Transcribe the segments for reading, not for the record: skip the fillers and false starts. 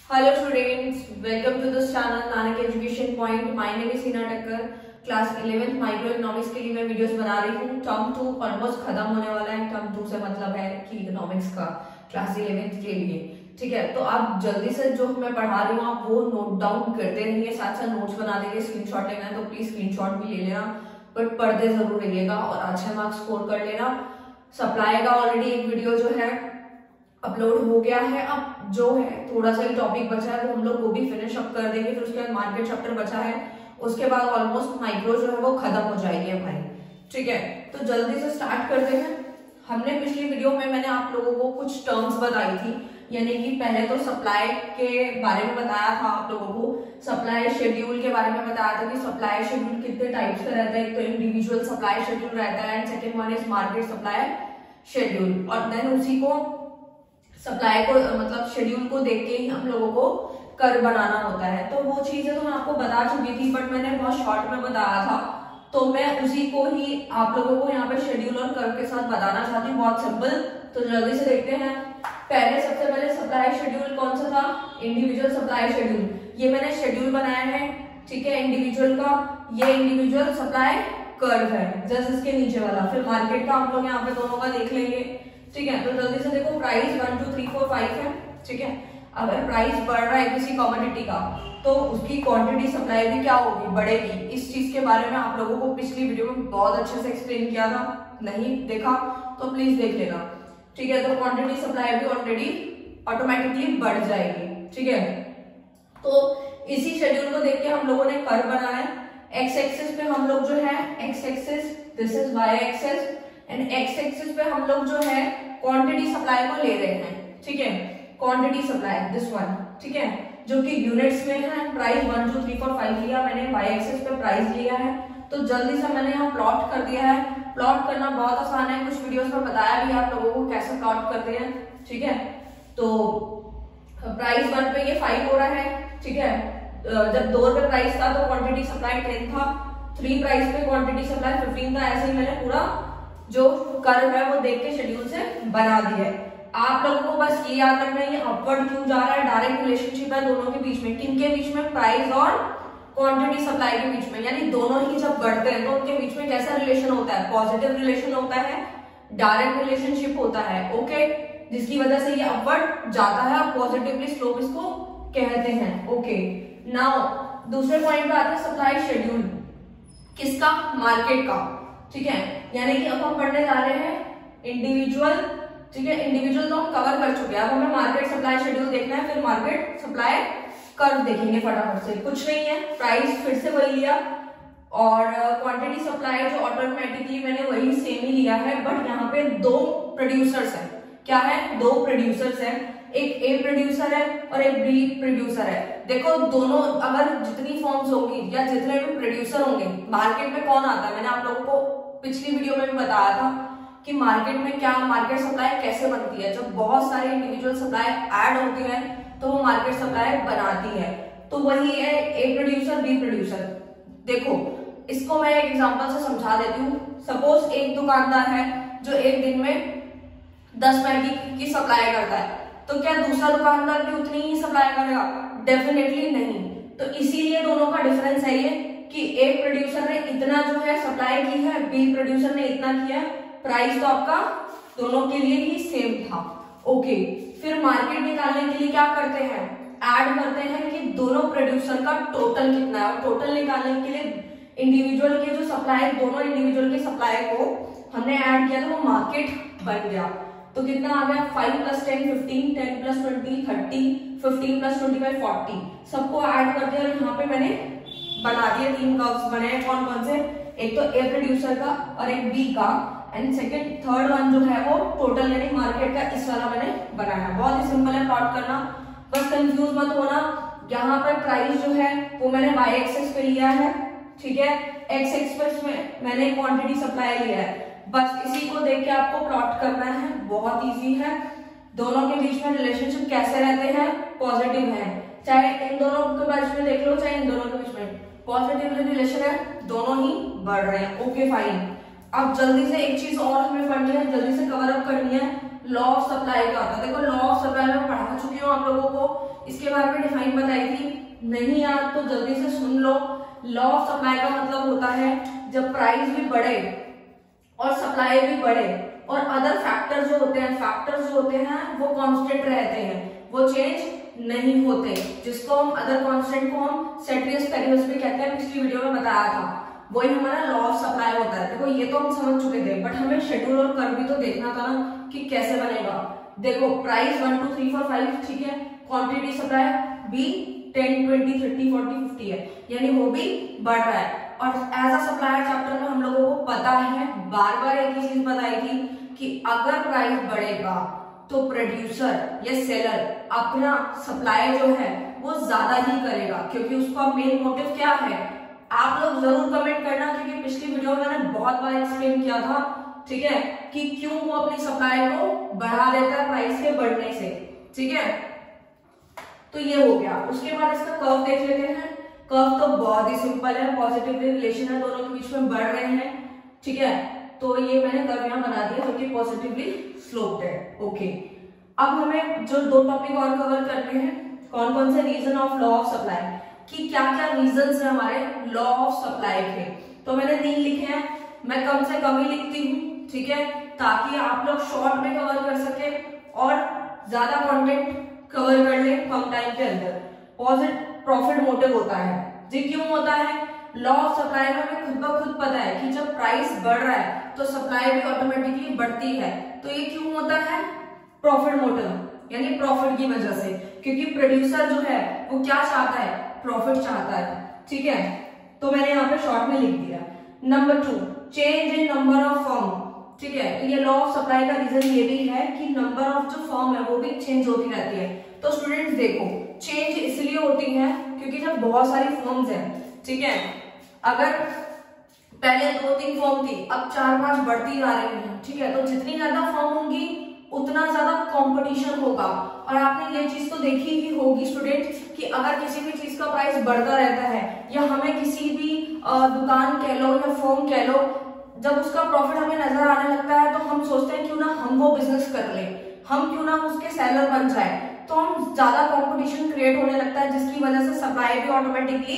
Hello students, welcome to this channel Nanak education point. My name is Hina Takkar. Class 11th micro economics के लिए मैं videos बना रही हूँ। टर्म 2 ऑलमोस्ट खत्म होने वाला है। टर्म 2 से मतलब है कि इकोनॉमिक्स का क्लास 11th के लिए, ठीक है। तो आप जल्दी से जो मैं पढ़ा रही हूँ आप वो नोट डाउन करते रहिए, साथ साथ नोट्स बना देंगे। स्क्रीनशॉट लेना है तो प्लीज स्क्रीनशॉट भी ले लेना, बट पढ़ते जरूर रहिएगा और अच्छे मार्क्स स्कोर कर लेना। सप्लाई का ऑलरेडी एक वीडियो जो है अपलोड हो गया है। अब जो है थोड़ा सा ही टॉपिक बचा है तो हम लोग वो भी फिनिश अप कर देंगे। फिर उसके बाद मार्केट चैप्टर बचा है, उसके बाद ऑलमोस्ट माइक्रो जो है वो खत्म हो जाएगी हमारी, ठीक है। तो जल्दी से स्टार्ट करते हैं। हमने पिछली वीडियो में मैंने आप लोगों को कुछ टर्म्स बताई थी, यानी कि पहले तो सप्लाई के बारे में बताया था आप लोगों को, सप्लाई शेड्यूल के बारे में बताया था कि सप्लाई शेड्यूल कितने टाइप्स का रहता है। एक तो इंडिविजुअल सप्लाई शेड्यूल रहता है and second one is market supply schedule. और देन उसी को सप्लाई को मतलब शेड्यूल को देख के ही हम लोगों को कर बनाना होता है। तो वो चीजें तो मैं आपको बता चुकी थी, बट मैंने बहुत शॉर्ट में बताया था, तो मैं उसी को ही आप लोगों को यहाँ पे शेड्यूल और कर के साथ बताना चाहती हूँ। बहुत सिंपल। तो जल्दी से देखते हैं। सबसे पहले सप्लाई शेड्यूल कौन सा था? Individual supply schedule. ये मैंने शेड्यूल बनाया है, ठीक है, इंडिविजुअल का। ये इंडिविजुअल सप्लाई कर्व है, जस्ट इसके नीचे वाला। फिर मार्केट का हम लोग यहाँ पे दोनों का देख लेंगे, ठीक है। तो जल्दी से देखो, प्राइस 1 2 3 4 5 है, ठीक है। अगर प्राइस बढ़ रहा है किसी कमोडिटी का तो उसकी क्वांटिटी सप्लाई भी क्या होगी? बढ़ेगी। इस चीज के बारे में आप लोगों को पिछली वीडियो में बहुत अच्छे से एक्सप्लेन किया था, नहीं देखा तो प्लीज देख लेना, ठीक है। तो क्वांटिटी सप्लाई भी ऑलरेडी ऑटोमेटिकली बढ़ जाएगी, ठीक है। तो इसी शेड्यूल को देख के हम लोगों ने कर्व बनाया है। एक्स एक्सिस पे हम लोग जो है, X axis this is Y axis and X axis पे हम लोग जो है क्वांटिटी सप्लाई को ले रहे हैं, ठीक है। क्वांटिटी सप्लाई दिस वन, ठीक है, जो कि यूनिट्स में है। प्राइस 1 2 3 4 5 लिया मैंने, वाई एक्सिस पे प्राइस लिया है। तो जल्दी से मैंने यहाँ प्लॉट कर दिया है। प्लॉट करना बहुत आसान है, कुछ वीडियोस में बताया भी आप लोगों को कैसे प्लॉट करते हैं, ठीक है। तो प्राइस 1 पे ये 5 हो रहा है, ठीक है। जब 2 रुपए प्राइस था तो क्वांटिटी सप्लाई 10 था, 3 प्राइस पे क्वांटिटी सप्लाई 15 था। ऐसे ही मैंने पूरा जो कर्व है वो देख के शेड्यूल से बना दिया है। आप लोगों को बस ये याद रखना है ये अपवर्ड क्यों जा रहा है। डायरेक्ट रिलेशनशिप है दोनों के बीच में। किनके बीच में? प्राइस और क्वांटिटी सप्लाई के बीच में। यानी दोनों ही जब बढ़ते हैं तो उनके बीच में कैसा रिलेशन होता है? पॉजिटिव रिलेशन होता है, डायरेक्ट रिलेशनशिप होता है, ओके, जिसकी वजह से ये अपवर्ड जाता है और पॉजिटिवली स्लोप इसको कहते हैं, ओके। नाउ दूसरे पॉइंट पे आते हैं सप्लाई शेड्यूल। किसका? मार्केट का, ठीक है। यानी कि अब हम पढ़ने जा रहे हैं इंडिविजुअल, ठीक है। इंडिविजुअल तो हम कवर कर चुके हैं, अब हमें मार्केट सप्लाई शेड्यूल देखना है। फिर मार्केट सप्लाई कर्व देखेंगे फटाफट से। कुछ नहीं है, प्राइस फिर से वही लिया और क्वांटिटी सप्लाई जो ऑटोमेटिकली मैंने वही सेम ही लिया है, बट यहाँ पे 2 प्रोड्यूसर्स है। क्या है? 2 प्रोड्यूसर्स है, एक ए प्रोड्यूसर है और एक बी प्रोड्यूसर है। देखो दोनों अगर जितनी फॉर्म्स होंगी या जितने भी प्रोड्यूसर होंगे, मार्केट में कौन आता है? मैंने आप लोगों को पिछली वीडियो में भी बताया था कि मार्केट में क्या, मार्केट सप्लाई कैसे बनती है। जब बहुत सारी इंडिविजुअल सप्लाई ऐड होती है तो वो मार्केट सप्लाई बनाती है। तो वही है ए प्रोड्यूसर बी प्रोड्यूसर। देखो इसको मैं एक एग्जांपल से समझा देती हूँ। सपोज एक दुकानदार है जो एक दिन में 10 मैगी की सप्लाई करता है, तो क्या दूसरा दुकानदार भी उतनी ही सप्लाई करेगा? डेफिनेटली नहीं। तो इसीलिए दोनों का डिफरेंस है ये कि एक प्रोड्यूसर ने इतना जो है सप्लाई की है, बी प्रोड्यूसर ने इतना किया है। प्राइस तो आपका दोनों के लिए ही सेम था, ओके। फिर मार्केट निकालने के लिए क्या करते हैं? ऐड करते हैं कि दोनों प्रोड्यूसर का टोटल कितना है। और टोटल निकालने के लिए इंडिविजुअल के जो सप्लाई, दोनों इंडिविजुअल की सप्लाई को हमने ऐड किया तो वो मार्केट बन गया। तो कितना आ गया? 5 + 10 15, 10 + 20 30, 15 + 25 40। सबको ऐड कर दिया और यहाँ पे मैंने बना दिए 3 कर्व्स बने हैं। कौन कौन से? एक तो ए प्रोड्यूसर का और एक बी का एंड सेकंड थर्ड वन जो है वो टोटल यानी मार्केट का, इस वाला मैंने बनाया। बहुत ही सिंपल है प्लॉट करना, बस कंफ्यूज मत होना। यहाँ पर प्राइस जो है वो मैंने वाई एक्सिस पे लिया है, ठीक है। एक्स एक्सिस में मैंने क्वांटिटी सप्लाई लिया है। बस इसी को देख के आपको प्लॉट करना है, बहुत इजी है। दोनों के बीच में रिलेशनशिप कैसे रहते हैं? पॉजिटिव है। चाहे इन दोनों के बीच में देख लो, चाहे इन दोनों के बीच में पॉजिटिव रिलेशन है, दोनों ही बढ़ रहे हैं, ओके फाइन। अब जल्दी से एक चीज और हमें पढ़नी है, जल्दी से कवर अप करनी है। लॉ ऑफ सप्लाई क्या होता है? देखो लॉ ऑफ सप्लाई में पढ़ा चुकी हूँ आप लोगों को इसके बारे में डिफाइन बताई थी, नहीं यार तो जल्दी से सुन लो। लॉ ऑफ सप्लाई का मतलब होता है जब प्राइस भी बढ़े और सप्लाई भी बढ़े और अदर फैक्टर्स जो होते हैं वो कांस्टेंट रहते हैं, वो चेंज नहीं होते, जिसको हम अदर कांस्टेंट को हम सेट्रियस पेरियस भी कहते हैं। पिछली वीडियो में बताया था, वही हमारा लॉ ऑफ सप्लाई होता है। देखो ये तो हम समझ चुके थे, बट हमें शेड्यूल और कर्व भी तो देखना था ना कि कैसे बनेगा। देखो प्राइस 1 2 3 4 5, ठीक है, क्वांटिटी सप्लाई भी 10 20 30 40 50 है, यानी वो भी बढ़ रहा है। और एज अ सप्लायर चैप्टर में हम लोगों को पता है, बार बार एक ही चीज बताई थी कि अगर प्राइस बढ़ेगा तो प्रोड्यूसर या सेलर अपना सप्लाई जो है वो ज्यादा ही करेगा, क्योंकि उसका मेन मोटिव क्या है। आप लोग जरूर कमेंट करना, क्योंकि पिछली वीडियो में मैंने बहुत बार एक्सप्लेन किया था, ठीक है, कि क्यों वो अपनी सप्लाई को बढ़ा देता है प्राइस के बढ़ने से, ठीक है। तो ये हो गया। उसके बाद इसका कर्व देख लेते हैं। कर्व तो बहुत ही सिंपल है, पॉजिटिव रिलेशन है, दोनों के बीच में बढ़ रहे हैं, ठीक है। तो ये मैंने कर्व यहाँ बना दिया जो कि पॉजिटिवली स्लोप्ड है, ओके। अब हमें जो दो टॉपिक और कवर करने हैं, कौन कौन से reason of law of supply, कि क्या क्या रीजंस है हमारे लॉ ऑफ सप्लाई के। तो मैंने 3 लिखे हैं, मैं कम से कम ही लिखती हूँ, ठीक है, ताकि आप लोग शॉर्ट में कवर कर सके और ज्यादा कंटेंट कवर कर ले कम टाइम के अंदर। प्रॉफिट मोटिव होता है जी, क्यों होता है। लॉ ऑफ सप्लाई में हमें खुद ब खुद पता है कि जब प्राइस बढ़ रहा है तो सप्लाई भी ऑटोमेटिकली बढ़ती है। तो ये क्यों होता है, प्रॉफिट मोटिव, यानी प्रॉफिट की वजह से, क्योंकि प्रोड्यूसर जो है वो क्या चाहता है, प्रॉफिट चाहता है, ठीक है। तो मैंने यहाँ पे शॉर्ट में लिख दिया। Number 2, change in number of firm, ठीक है। तो ये लॉ ऑफ सप्लाई का रीजन ये भी है कि नंबर ऑफ जो फर्म है वो भी चेंज होती रहती है। तो स्टूडेंट्स देखो, चेंज इसलिए होती है क्योंकि जब बहुत सारी फर्म्स हैं, ठीक है, अगर पहले 2-3 फर्म थी, अब 4-5 बढ़ती जा रही है, ठीक है, तो जितनी ज्यादा फर्म होंगी उतना ज्यादा कंपटीशन होगा। और आपने ये चीज तो देखी ही होगी स्टूडेंट कि अगर किसी भी चीज का प्राइस बढ़ता रहता है, या हमें किसी भी दुकान कह लो या फर्म कह लो, जब उसका प्रॉफिट हमें नजर आने लगता है तो हम सोचते हैं क्यों ना हम वो बिजनेस कर ले, हम क्यों ना उसके सेलर बन जाए। तो हम ज्यादा कंपटीशन क्रिएट होने लगता है, जिसकी वजह से सप्लाई भी ऑटोमेटिकली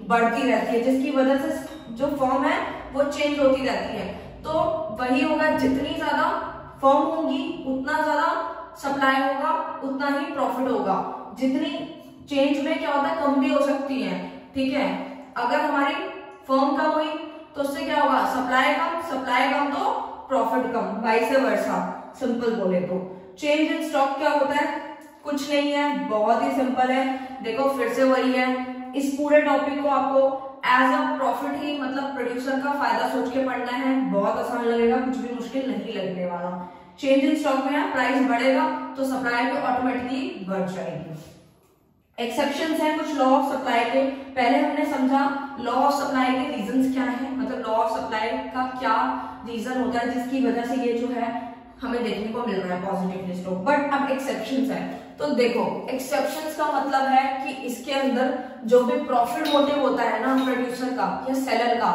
बढ़ती रहती है, जिसकी वजह से जो फर्म है वो चेंज होती रहती है। तो वही होगा, जितनी ज्यादा फर्म होगी उतना ज्यादा सप्लाई होगा, उतना ही प्रॉफिट होगा। जितनी चेंज में क्या होता है, कम भी हो सकती है, ठीक है। अगर हमारी फर्म कम हुई तो उससे क्या होगा, सप्लाई कम तो प्रॉफिट कम, वाइस वर्सा, सिंपल बोले तो। चेंज इन स्टॉक क्या होता है, कुछ नहीं है, बहुत ही सिंपल है। देखो फिर से वही है, इस पूरे टॉपिक को आपको एज अ प्रॉफिट ही, मतलब प्रोड्यूसर का फायदा सोच के पढ़ना है, बहुत आसान लगेगा, कुछ भी मुश्किल नहीं लगने वाला। चेंज इन स्टॉक में है, प्राइस बढ़ेगा तो सप्लाई भी ऑटोमेटिकली बढ़ जाएगी। एक्सेप्शंस हैं कुछ लॉ ऑफ सप्लाई के। पहले हमने समझा लॉ ऑफ सप्लाई के रीजंस क्या है, मतलब लॉ ऑफ सप्लाई का क्या रीजन होता है जिसकी वजह से ये जो है हमें देखने को मिल रहा है पॉजिटिव स्टॉक। बट अब एक्सेप्शंस है, तो देखो एक्सेप्शंस का मतलब है कि इसके अंदर जो भी प्रॉफिट मोटिव होता है ना प्रोड्यूसर का या सेलर का,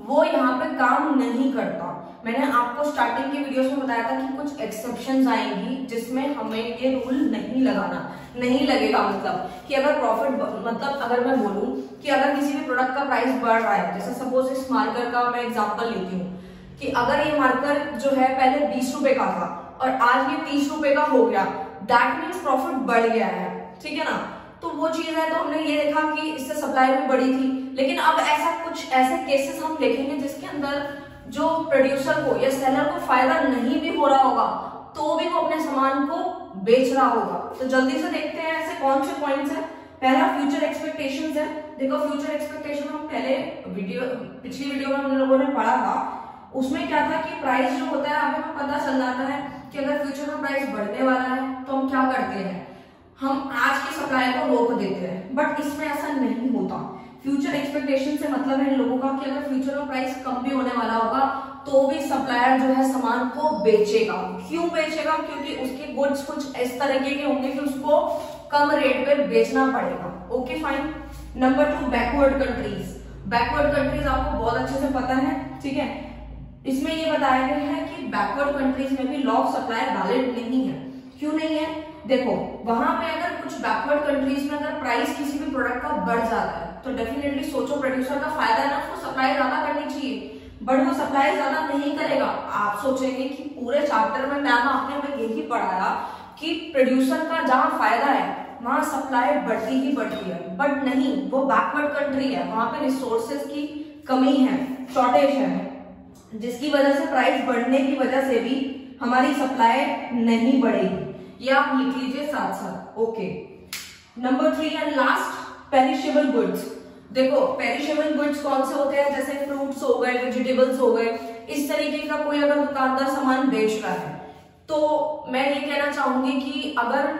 वो यहाँ पे काम नहीं करता। मैंने आपको स्टार्टिंग की वीडियोस में बताया था कि कुछ एक्सेप्शंस आएंगी जिसमें हमें ये रूल नहीं लगाना, नहीं लगेगा। मतलब कि अगर प्रॉफिट, मतलब अगर मैं बोलूं कि अगर किसी भी प्रोडक्ट का प्राइस बढ़ रहा है, जैसे सपोज इस मार्कर का मैं एग्जांपल लेती हूँ कि अगर ये मार्कर जो है पहले 20 रुपए का था और आज ये 30 रुपए का हो गया, दैट मीन्स प्रॉफिट बढ़ गया है, ठीक है ना। तो वो चीज है, तो हमने ये देखा कि इससे सप्लाई भी बढ़ी थी। लेकिन अब ऐसा कुछ ऐसे केसेस हम देखेंगे जिसके अंदर जो प्रोड्यूसर को या सेलर को फायदा नहीं भी हो रहा होगा तो भी वो अपने सामान को बेच रहा होगा। तो जल्दी से देखते हैं ऐसे कौन से पॉइंट्स हैं। पहला फ्यूचर एक्सपेक्टेशंस है। देखो फ्यूचर एक्सपेक्टेशन हम पहले पिछली वीडियो में हम लोगों ने पढ़ा था, उसमें क्या था कि प्राइस जो होता है हमें पता चल जाता है कि अगर फ्यूचर में प्राइस बढ़ने वाला है तो हम क्या करते हैं, हम आज की सप्लाई को रोक देते हैं। बट इसमें ऐसा नहीं होता। फ्यूचर एक्सपेक्टेशन से मतलब है इन लोगों का कि अगर फ्यूचर में प्राइस कम भी होने वाला होगा तो भी सप्लायर जो है सामान को बेचेगा। क्यों बेचेगा? क्योंकि उसके गुड्स कुछ इस तरीके के होंगे कि उसको कम रेट पे बेचना पड़ेगा। Okay fine. Number 2, backward countries. Backward countries आपको बहुत अच्छे से पता है, ठीक है। इसमें ये बताया गया है कि बैकवर्ड कंट्रीज में भी लॉ ऑफ सप्लाई वैलिड नहीं है। क्यों नहीं है? देखो वहां पे अगर कुछ बैकवर्ड कंट्रीज में अगर प्राइस किसी भी प्रोडक्ट का बढ़ जाता है तो डेफिनेटली सोचो प्रोड्यूसर का फायदा है ना, उसको सप्लाई ज्यादा करनी चाहिए, बट वो सप्लाई ज्यादा नहीं करेगा। आप सोचेंगे कि पूरे चैप्टर में मैम आपने हमें यही पढ़ाया कि प्रोड्यूसर का जहां फायदा है वहां सप्लाई बढ़ती ही बढ़ती है, बट नहीं, वो बैकवर्ड कंट्री है, वहां पे रिसोर्सेज की कमी है, शॉर्टेज है, जिसकी वजह से प्राइस बढ़ने की वजह से भी हमारी सप्लाई नहीं बढ़ेगी। ये आप लिख लीजिए साथ साथ। Okay, number 3 and last, perishable goods. देखो पेरिशेबल गुड्स कौन से होते हैं, जैसे फ्रूट्स हो गए, वेजिटेबल्स हो गए, इस तरीके का कोई अगर दुकानदार सामान बेच रहा है तो मैं ये कहना चाहूंगी कि अगर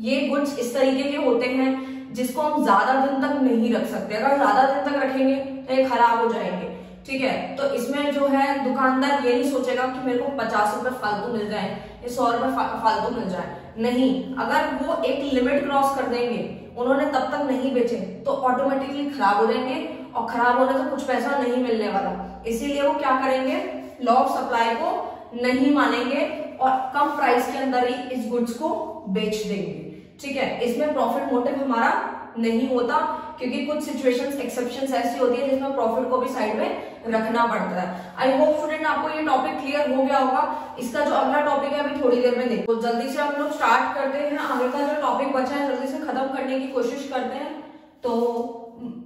ये गुड्स इस तरीके के होते हैं जिसको हम ज्यादा दिन तक नहीं रख सकते, अगर ज्यादा दिन तक रखेंगे तो ये खराब हो जाएंगे, ठीक है, तो इसमें जो है दुकानदार ये नहीं सोचेगा कि मेरे को 50 रुपए फालतू मिल जाए, ये 100 रुपए फालतू मिल जाए, नहीं, अगर वो एक लिमिट क्रॉस कर देंगे, उन्होंने तब तक नहीं बेचे तो ऑटोमेटिकली खराब हो जाएंगे, और खराब होने से कुछ पैसा नहीं मिलने वाला, इसीलिए वो क्या करेंगे, लॉ ऑफ सप्लाई को नहीं मानेंगे और कम प्राइस के अंदर ही इस गुड्स को बेच देंगे, ठीक है। इसमें प्रॉफिट मोटिव हमारा नहीं होता, क्योंकि कुछ सिचुएशंस एक्सेप्शंस ऐसी होती है जिसमें प्रॉफिट को भी साइड में रखना पड़ता है। आई होप स्टूडेंट आपको ये टॉपिक क्लियर हो गया होगा। इसका जो अगला टॉपिक है अभी थोड़ी देर में देखो, तो जल्दी से हम लोग स्टार्ट करते हैं, आगे का जो टॉपिक बचा है जल्दी से खत्म करने की कोशिश करते हैं। तो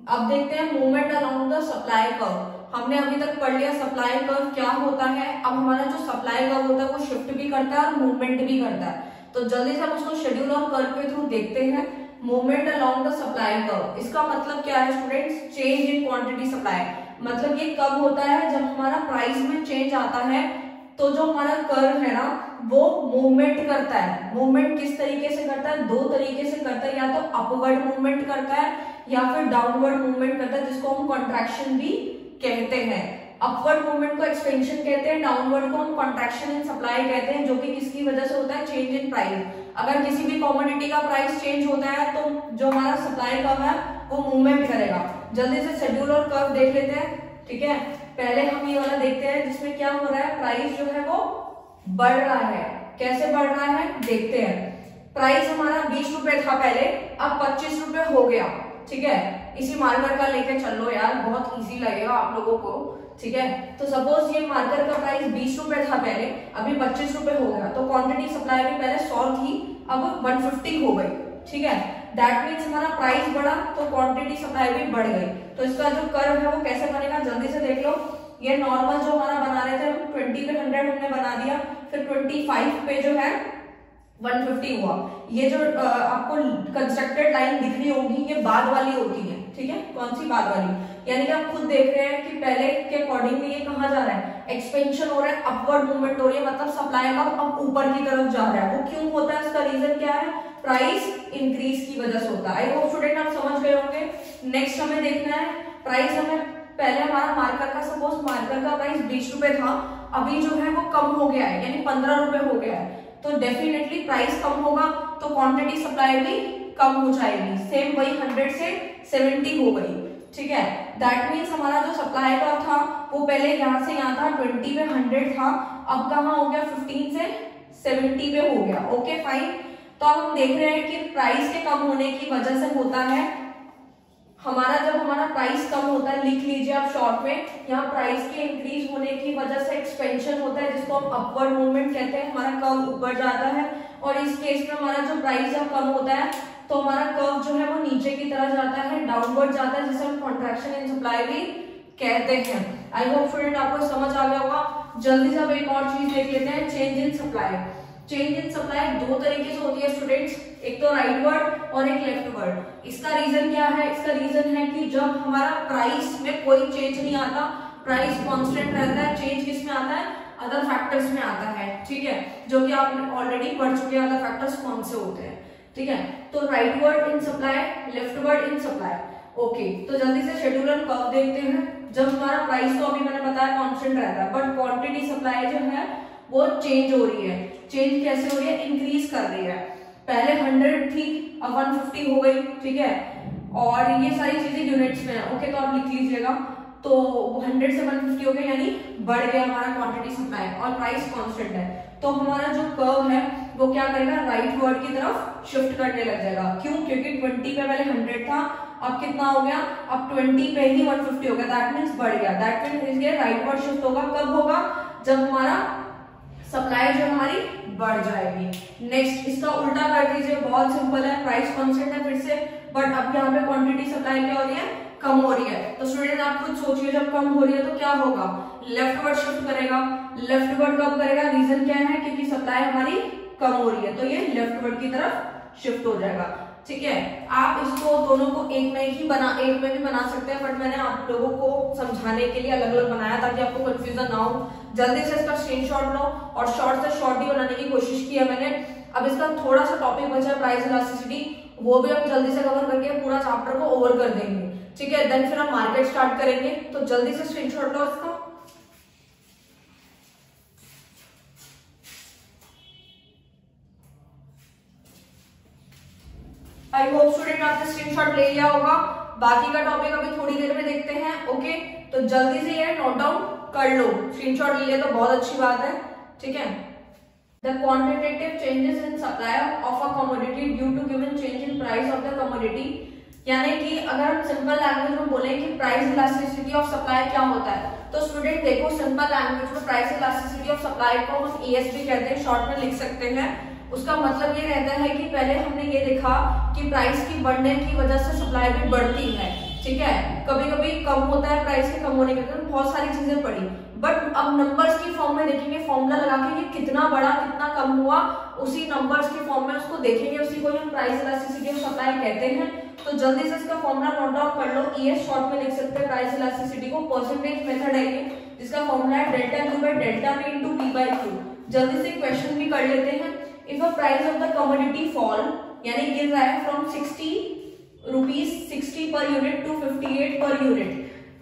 अब देखते हैं movement along the supply curve. हमने अभी तक पढ़ लिया सप्लाई कर्व क्या होता है, अब हमारा जो सप्लाई कर्व होता है वो शिफ्ट भी करता है और मूवमेंट भी करता है, तो जल्दी से हम उसको शेड्यूल और कर्व के थ्रू देखते हैं। Movement along the supply curve, इसका मतलब क्या है students, change in quantity supply, मतलब ये कब होता है, जब हमारा प्राइस में चेंज आता है तो जो हमारा कर्व है ना वो मूवमेंट करता है। मूवमेंट किस तरीके से करता है, दो तरीके से करता है, या तो अपवर्ड मूवमेंट करता है या फिर डाउनवर्ड मूवमेंट करता है, जिसको हम कॉन्ट्रैक्शन भी कहते हैं। अपवर्ड मूवमेंट को एक्सपेंशन कहते हैं, डाउनवर्ड को हम कॉन्ट्रैक्शन इन सप्लाई कहते हैं, जो कि किसकी वजह से होता है, चेंज इन प्राइस। अगर किसी भी कमोडिटी का प्राइस चेंज होता है तो जो हमारा सप्लाई कर्व है वो मूवमेंट करेगा। जल्दी से शेड्यूल और कर्व देख लेते हैं, ठीक है। पहले हम ये वाला देखते हैं जिसमें क्या हो रहा है, प्राइस जो है वो बढ़ रहा है, कैसे बढ़ रहा है देखते हैं। प्राइस हमारा 20 रुपए था पहले, अब 25 रुपए हो गया, ठीक है। इसी मार्कर का लेके चल लो यार, बहुत इजी लगेगा आप लोगों को, ठीक है। तो सपोज ये मार्कर का प्राइस 20 रुपए था पहले, अभी 25 रुपए हो गया, तो क्वांटिटी सप्लाई भी पहले 100 थी, अब 150 हो गई, ठीक है। दैट मीन्स हमारा प्राइस बढ़ा तो क्वांटिटी सप्लाई भी बढ़ गई। तो इसका जो कर्व है वो कैसे बनेगा, जल्दी से देख लो। ये नॉर्मल जो हमारा बना रहे थे हम 20 पे 100 हमने बना दिया, फिर 25 पे जो है 150 हुआ। ये जो आपको कंस्ट्रक्टेड लाइन दिख रही होगी ये बाद वाली होती है, ठीक है। कौन सी बाद वाली, यानी कि आप खुद देख रहे हैं कि पहले के अकॉर्डिंगली ये कहाँ जा रहा है, एक्सपेंशन हो रहा है, अपवर्ड मूवमेंट हो रही है, मतलब सप्लाई का अब ऊपर की तरफ जा रहा है। वो क्यों होता है, इसका रीजन क्या है, प्राइस इंक्रीज की वजह से होता है। आई होप स्टूडेंट आप समझ गए होंगे। नेक्स्ट हमें देखना है प्राइस, हमें पहले हमारा मार्कर का सपोज मार्कर का प्राइस 20 रुपए था, अभी जो है वो कम हो गया है, यानी 15 रुपए हो गया है, तो डेफिनेटली प्राइस कम होगा तो क्वांटिटी सप्लाई भी कम हो जाएगी। सेम वही 100 से 70 हो गई, ठीक है। दैट मीन्स हमारा जो सप्लाई का था वो पहले यहाँ से यहाँ था 20 पे 100 था, अब कहाँ हो गया 15 से 70 पे हो गया। Okay fine. तो अब हम देख रहे हैं कि प्राइस के कम होने की वजह से होता है हमारा, जब हमारा प्राइस कम होता है, लिख लीजिए आप शॉर्ट में, यहाँ प्राइस के इंक्रीज होने की वजह से एक्सपेंशन होता है, जिसको हम अपवर्ड मूवमेंट कहते हैं, हमारा कर्व ऊपर जाता है। और इस केस में हमारा जो प्राइस है कम होता है तो हमारा कर्व जो है वो नीचे की तरफ जाता है, डाउनवर्ड जाता है, जिसे हम कॉन्ट्रैक्शन इन सप्लाई भी कहते हैं। आई होप स्टूडेंट आपको समझ आ गया होगा। जल्दी से अब एक और चीज देख लेते हैं, change in supply. Change in supply दो तरीके से होती है स्टूडेंट्स, एक तो राइट वर्ड और एक लेफ्ट वर्ड। इसका रीजन क्या है, इसका रीजन है कि जब हमारा प्राइस में कोई चेंज नहीं आता, प्राइस कांस्टेंट रहता है, चेंज किस में आता है, अदर फैक्टर्स में आता है, ठीक है, जो कि आपने ऑलरेडी पढ़ चुके हैं अदर फैक्टर्स कौन से होते हैं, ठीक है। तो right word in supply, left word in supply. Okay, तो जल्दी से शेड्यूल और कर्व देखते हैं। जब हमारा प्राइस तो अभी मैंने बताया कांस्टेंट रहता है, बट क्वांटिटी सप्लाई जो है वो चेंज हो रही है। चेंज कैसे हो रही है, इंक्रीज कर रही है। पहले 100 थी, अब 150 हो गई, ठीक है। और ये सारी चीजें यूनिट्स में है, ओके, तो आप लिख लीजिएगा। तो 100 से 150 हो गया, यानी बढ़ गया हमारा क्वांटिटी सप्लाई, और प्राइस कांस्टेंट है। तो हमारा जो कर्व है वो क्या करेगा, राइट वर्ड की तरफ शिफ्ट करने लग जाएगा। क्यों? क्योंकि 20 पे पहले 100 था, अब कितना हो गया, अब 20 पे ही 150 हो गया, दैट मीन्स बढ़ गया, दैट मीन्स ये राइट वर्ड शिफ्ट होगा। कब होगा? जब हमारा सप्लाई जो हमारी बढ़ जाएगी। नेक्स्ट इसका उल्टा कर दीजिए, बहुत सिंपल है, प्राइस कांस्टेंट है फिर से, बट अब यहाँ पे क्वांटिटी सप्लाई क्या हो रही है, कम हो रही है। तो स्टूडेंट आप खुद सोचिए, जब कम हो रही है तो क्या होगा, लेफ्ट वर्ड शिफ्ट करेगा। लेफ्ट वर्ड कब करेगा? रीजन क्या है, क्योंकि सप्लाई हमारी कम हो रही है, तो ये लेफ्ट वर्ड की तरफ शिफ्ट हो जाएगा। ठीक है, आप इसको दोनों को एक में भी बना सकते हैं, बट मैंने आप लोगों को समझाने के लिए अलग अलग बनाया ताकि आपको कंफ्यूजन ना हो। जल्दी से इसका स्क्रीनशॉट लो और शॉर्ट से शॉर्ट ही बनाने की कोशिश की है मैंने। अब इसका थोड़ा सा टॉपिक बचा है प्राइस इलास्टिसिटी, वो भी हम जल्दी से कवर करके पूरा चैप्टर को ओवर कर देंगे। ठीक है, देन फिर हम मार्केट स्टार्ट करेंगे, तो जल्दी से स्क्रीनशॉट लो इसका। आई होप स्टूडेंट आपने स्क्रीनशॉट ले लिया होगा। बाकी का टॉपिक अभी थोड़ी देर में देखते हैं। ओके, तो जल्दी से ये नोट डाउन कर लो, स्क्रीनशॉट ले लिया तो बहुत अच्छी बात है। ठीक है, the quantitative changes in supply of a commodity due to given change in price of the commodity, यानी कि अगर हम सिंपल लैंग्वेज में बोले कि प्राइस इलास्टिसिटी ऑफ सप्लाई क्या होता है, तो स्टूडेंट देखो सिंपल लैंग्वेज में प्राइस इलास्टिसिटी ऑफ सप्लाई को हम ESP कहते हैं, शॉर्ट में लिख सकते हैं। उसका मतलब ये रहता है कि पहले हमने ये देखा कि प्राइस की बढ़ने की वजह से सप्लाई भी बढ़ती है। ठीक है, कभी कभी कम होता है प्राइस के कम होने के कारण, बहुत सारी चीजें पड़ी, बट अब नंबर्स की फॉर्म में देखेंगे, फॉर्मूला लगा के ये कितना बढ़ा कितना कम हुआ, उसी नंबर्स के फॉर्म में उसको देखेंगे, उसी को हम प्राइस इलास्टिसिटी ऑफ सप्लाई कहते हैं। तो जल्दी से इसका फॉर्मूला नोट डाउन कर लो। ES शॉर्ट में लिख सकते हैं प्राइस इलास्टिसिटी को, परसेंटेज मेथड है ये, जिसका फॉर्मूला है delta Q by delta P into P by Q। जल्दी से क्वेश्चन भी कर लेते हैं। If a price of the commodity fall, यानी गिर रहा है फ्रॉम 60 पर यूनिट टू 58 पर यूनिट,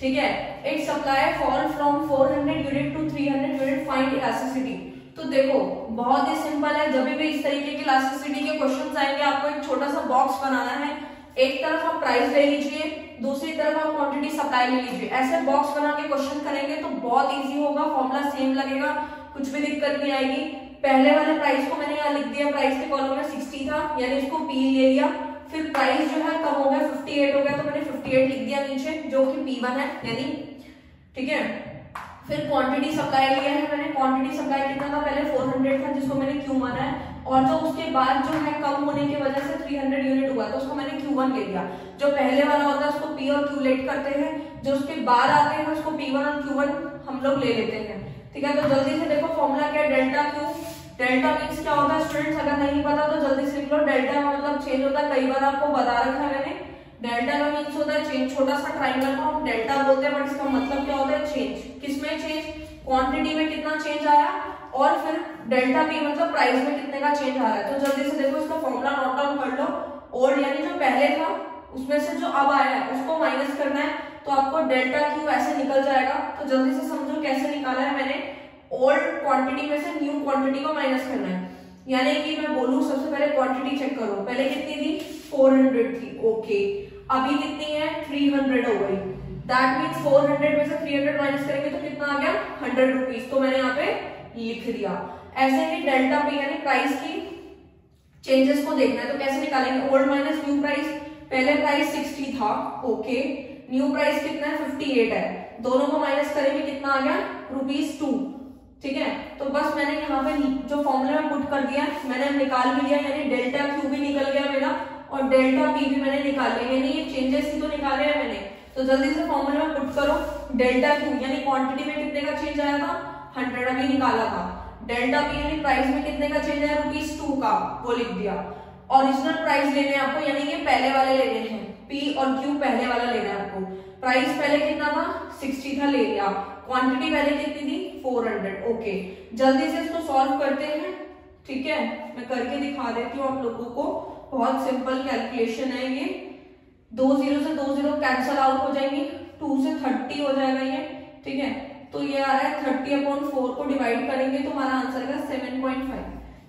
ठीक है, it supply fall from 400 unit to 300 unit, find elasticity. तो देखो बहुत ही सिंपल है, जब भी इस तरीके के इलास्टिसिटी के क्वेश्चंस आएंगे आपको एक छोटा सा बॉक्स बनाना है, एक तरफ आप प्राइस ले लीजिए, दूसरी तरफ आप क्वांटिटी सप्लाई ले लीजिए, ऐसे बॉक्स बना के क्वेश्चन करेंगे तो बहुत इजी होगा, फॉर्मूला सेम लगेगा, कुछ भी दिक्कत नहीं आएगी। पहले वाले प्राइस को मैंने यहाँ लिख दिया, प्राइस के कॉलम में 60 था, यानी इसको P ले लिया, फिर प्राइस जो है कम हो गया 58 हो गया, तो मैंने 58 लिख दिया नीचे, जो कि P1 है यानी, ठीक है। फिर क्वांटिटी सप्लाई लिया है मैंने, क्वांटिटी सप्लाई कितना था, पहले 400 था जिसको मैंने Q माना है, और जो उसके बाद जो है कम होने की वजह से 300 यूनिट हुआ तो उसको मैंने Q1 ले लिया। जो पहले वाला होता है उसको P और Q लेट करते हैं, जो उसके बाद आते हैं उसको P1 और Q1 हम लोग ले लेते हैं, ठीक है। तो जल्दी से देखो फॉर्मूला क्या है, डेल्टा Q। डेल्टा मीन्स क्या होता है स्टूडेंट्स, अगर नहीं पता तो जल्दी से लिख लो, डेल्टा का मतलब चेंज होता है, कई बार आपको बता रखा है मैंने। डेल्टा का मीन्स होता है चेंज, छोटा सा ट्राइंगल को हम डेल्टा बोलते हैं, बट इसका मतलब क्या होता है चेंज। किसमें चेंज, क्वांटिटी में कितना चेंज आया, और फिर डेल्टा P मतलब प्राइस में कितने का चेंज आ रहा है। तो जल्दी से देखो इसका फॉर्मूला नोट डाउन कर लो, और यानी जो पहले था उसमें से जो अब आया है उसको माइनस करना है, तो आपको डेल्टा Q ऐसे निकल जाएगा। तो जल्दी से समझो कैसे निकाला है मैंने, ओल्ड क्वांटिटी में से न्यू क्वांटिटी को माइनस करना है, यानी कि मैं बोलूं सबसे पहले क्वांटिटी चेक करो, पहले कितनी थी 400 थी, ओके, अभी कितनी है 300 हो गई, दैट मींस 400 में से 300 माइनस करेंगे तो कितना आ गया 100 रुपीज, तो मैंने यहाँ पे लिख दिया। ऐसे ही डेल्टा P यानी प्राइस की चेंजेस को देखना है, तो कैसे निकालेंगे, ओल्ड माइनस न्यू प्राइस, पहले प्राइस 60 था, ओके, न्यू प्राइस कितना है 58 है, दोनों को माइनस करेंगे कितना आ गया ₹2, ठीक है। तो बस मैंने यहाँ पे जो फॉर्मूला में पुट कर दिया मैंने निकाल भी लिया, यानी डेल्टा Q भी निकल गया मेरा और डेल्टा P भी मैंने निकाल लिया, यानी ये चेंजेस ही तो निकाले हैं मैंने। तो जल्दी से फॉर्मूला में पुट करो, डेल्टा Q यानी क्वांटिटी में कितने का चेंज आया था 100 अभी निकाला था, डेल्टा P यानी प्राइस में कितने का चेंज आया ₹2 का, वो लिख दिया। ओरिजिनल प्राइस लेने हैं आपको, यानी कि पहले वाले लेने हैं, P और Q पहले वाला लेना है आपको। प्राइस पहले कितना था 60 था, ले लिया, क्वांटिटी पहले कितनी थी 400, ओके। जल्दी से इसको सॉल्व करते हैं, ठीक है, मैं करके दिखा देती हूँ आप लोगों को, बहुत सिंपल कैलकुलेशन है ये। 2 0 से 2 0 कैंसल आउट हो जाएंगी, 2 से 30 हो जाएगा ये, ठीक है। तो ये आ रहा है 30/4 को डिवाइड करेंगे तो हमारा आंसर का 7.5,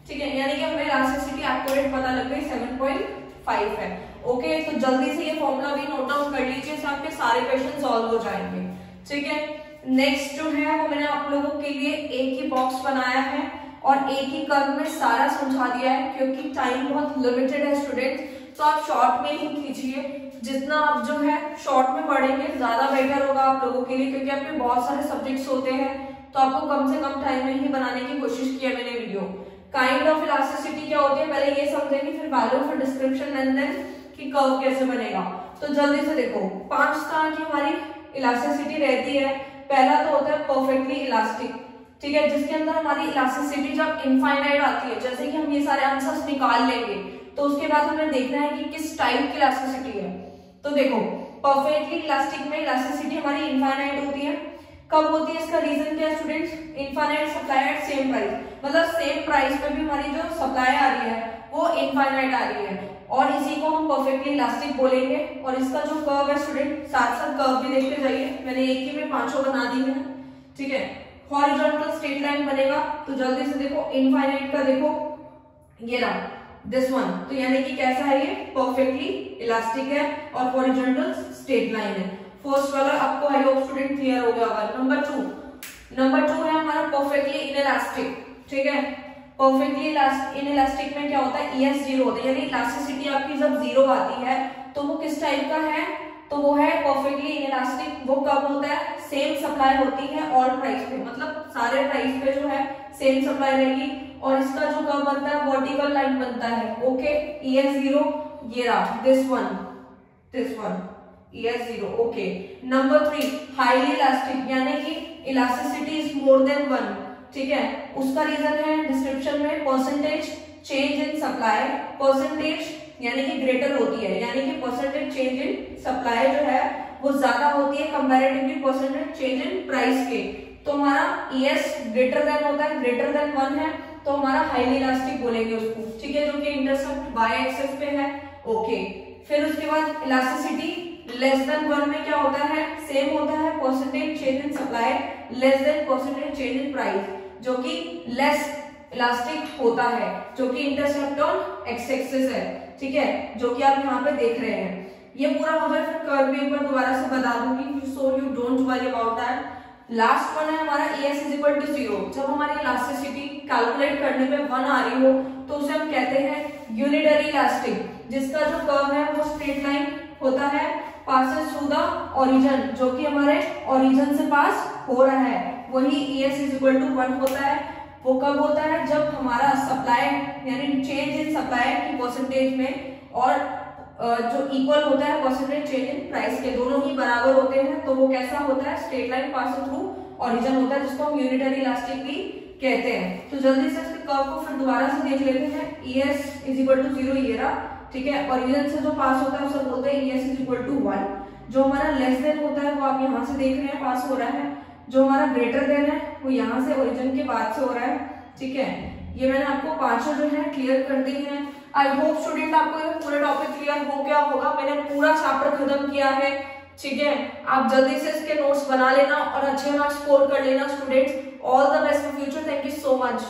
ठीक है, यानी कि हमें इलास्टिसिटी एक्यूरेट पता लग गई 7.5 है, ओके। तो जल्दी से ये फॉर्मूला भी नोट डाउन कर लीजिए, इससे आपके सारे क्वेश्चन सॉल्व हो जाएंगे, ठीक है। नेक्स्ट जो है वो मैंने आप लोगों के लिए एक ही बॉक्स बनाया है, और एक ही कर्व में सारा समझा दिया है, क्योंकि टाइम बहुत लिमिटेड है स्टूडेंट्स, तो आप शॉर्ट में ही कीजिए। जितना आप जो है शॉर्ट में पढ़ेंगे ज्यादा बेटर होगा आप लोगों के लिए, क्योंकि आपके बहुत सारे सब्जेक्ट्स होते हैं, तो आपको कम से कम टाइम में ही बनाने की कोशिश की है मैंने वीडियो। काइंड ऑफ इलास्टिसिटी क्या होती है पहले ये समझेंगे, फिर वैल्यू, फिर डिस्क्रिप्शन एंड देन कि कर्व कैसे बनेगा। तो जल्दी से देखो, 5 तरह की हमारी इलास्टिसिटी रहती है। पहला तो होता है परफेक्टली इलास्टिक, ठीक है, जिसके अंदर हमारी इलास्टिसिटी जब इनफाइनाइट आती है, जैसे कि हम ये सारे आंसर्स निकाल लेंगे, तो उसके बाद हमें देखना है कि किस टाइप की इलास्टिसिटी है। तो देखो, परफेक्टली इलास्टिक में इलास्टिसिटी हमारी इनफाइनाइट होती है। कब होती है, इसका रीजन क्या है students? Infinite supply at same price, मतलब सेम प्राइस पे भी हमारी जो सप्लाई आ रही है वो इनफाइनाइट आ रही है, और इसी को हम परफेक्टली इलास्टिक बोलेंगे। और इसका जो कर्व है स्टूडेंट, साथ साथ कर्व भी देखते जाइए, मैंने एक ही में 5 बना दी है, ठीक है। हॉरिजॉन्टल स्ट्रेट लाइन बनेगा, तो जल्दी से देखो इनफाइनाइट का देखो ये रहा दिस वन, तो यानी कि कैसा है ये? परफेक्टली इलास्टिक है और हॉरिजॉन्टल स्ट्रेट लाइन है। फर्स्ट वाला आपको आई होप स्टूडेंट क्लियर हो गया होगा। नंबर टू है हमारा परफेक्टली इनइलास्टिक, ठीक है। परफेक्टली इनइलास्टिक में क्या होता है? ES 0 होता है, यानी इलास्टिसिटी आपकी जब 0 आती है तो वो किस टाइप का है? तो वो है परफेक्टली इनइलास्टिक। वो कब होता है? सेम सप्लाई होती है ऑल प्राइस पे, मतलब सारे प्राइस पे जो है सेम सप्लाई रहेगी, और इसका जो कर्व बनता है वर्टिकल लाइन बनता है, ओके। ES 0 ये रहा, this one ES 0, okay. Number 3 highly elastic, यानी कि इलास्टिसिटी इज मोर देन 1, ठीक है। उसका रीजन है डिस्क्रिप्शन में, percentage change in supply, percentage यानी कि ग्रेटर होती है, यानी कि परसेंटेज चेंज इन सप्लाई जो है वो ज्यादा होती है comparatively percentage change in price के। तो हमारा ES ग्रेटर देन होता है, ग्रेटर देन 1 है, तो हमारा हाईली इलास्टिक बोलेंगे उसको, ठीक है, जो कि इंटरसेप्ट y एक्सिस पे है, ओके। फिर उसके बाद इलास्टिसिटी लेस देन 1 में क्या होता है? सेम होता है percentage change in supply less than percentage change in price, जो कि लेस इलास्टिक होता है, जो कि इंटरसेप्ट ऑन एक्स एक्सिस है, ठीक है, जो कि आप यहाँ पे देख रहे हैं। ये पूरा हो जाए, फिर कर्व भी एक बार दोबारा से बता दूंगी, so you don't worry about that. Last one है हमारा ES इज इक्वल टू 0। जब हमारी इलास्टिसिटी कैलकुलेट करने पे 1 आ रही हो तो उसे हम कहते हैं यूनिटरी इलास्टिक, जिसका जो कर्व है वो स्ट्रेट लाइन होता है, पासेस थ्रू द ओरिजिन, जो कि हमारे ओरिजिन से पास हो रहा है, वही ES इज इक्वल टू 1 होता है। वो कब होता है? जब हमारा सप्लाई यानी चेंज इन सप्लाई की परसेंटेज में और जो इक्वल होता है परसेंटेज चेंज इन प्राइस के, दोनों ही बराबर होते हैं, तो वो कैसा होता है? Straight line pass through origin होता है, जिसको हम यूनिटरी इलास्टिक भी कहते हैं। तो जल्दी से इसके कर्व को फिर दोबारा से देख लेते हैं। ES इज इक्वल टू 0 ये रहा, ठीक है। ओरिजिन से जो पास होता है उसे बोलते हैं ES इज इक्वल टू 1। जो हमारा लेस देन होता है वो आप यहाँ से देख रहे हैं पास हो रहा है, जो हमारा ग्रेटर देन है वो यहाँ से ओरिजिन के बाद से हो रहा है, ठीक है। ये मैंने आपको 5 जो है क्लियर कर दी है। आई होप स्टूडेंट आपको ये पूरा टॉपिक क्लियर हो गया होगा। मैंने पूरा चैप्टर खत्म किया है, ठीक है। आप जल्दी से इसके नोट्स बना लेना और अच्छे मार्क्स स्कोर कर लेना students. All the best for future. Thank you so much.